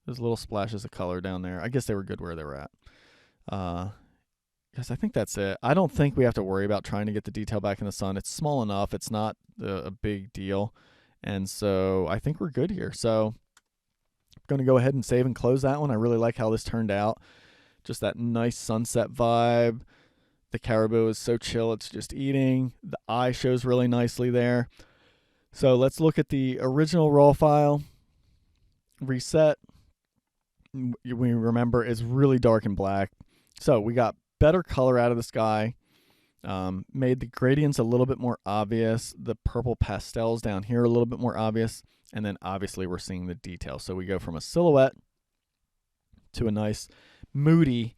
Those little splashes of color down there. I guess they were good where they were at. Yes, I think that's it. I don't think we have to worry about trying to get the detail back in the sun. It's small enough. It's not a big deal. And so I think we're good here. So I'm going to go ahead and save and close that one. I really like how this turned out. Just that nice sunset vibe. The caribou is so chill, it's just eating. The eye shows really nicely there. So let's look at the original raw file. Reset. We remember is really dark and black. So we got better color out of the sky. Made the gradients a little bit more obvious. The purple pastels down here a little bit more obvious. And then obviously we're seeing the detail. So we go from a silhouette to a nice moody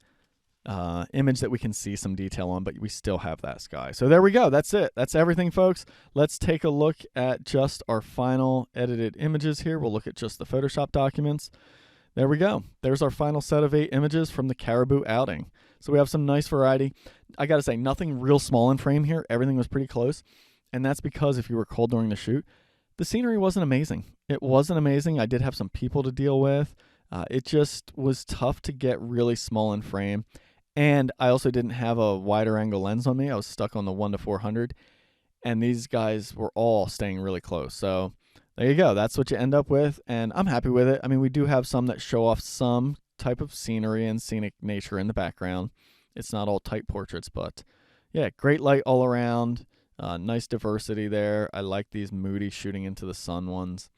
image that we can see some detail on, but we still have that sky. So there we go. That's it. That's everything, folks. Let's take a look at just our final edited images here. We'll look at just the Photoshop documents. There we go. There's our final set of 8 images from the Caribou outing. So we have some nice variety. I got to say, nothing real small in frame here. Everything was pretty close. And that's because if you recall during the shoot, the scenery wasn't amazing. It wasn't amazing. I did have some people to deal with. It just was tough to get really small in frame. And I also didn't have a wider angle lens on me. I was stuck on the 1:400. And these guys were all staying really close. So there you go. That's what you end up with. And I'm happy with it. I mean, we do have some that show off some type of scenery and scenic nature in the background. It's not all tight portraits, but yeah, great light all around. Nice diversity there. I like these moody shooting into the sun ones.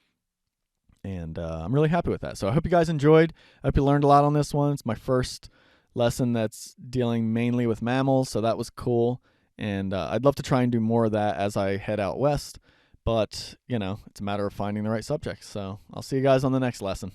And I'm really happy with that. So I hope you guys enjoyed. I hope you learned a lot on this one. It's my first lesson that's dealing mainly with mammals, so that was cool. And I'd love to try and do more of that as I head out west. But, you know, it's a matter of finding the right subjects. So I'll see you guys on the next lesson.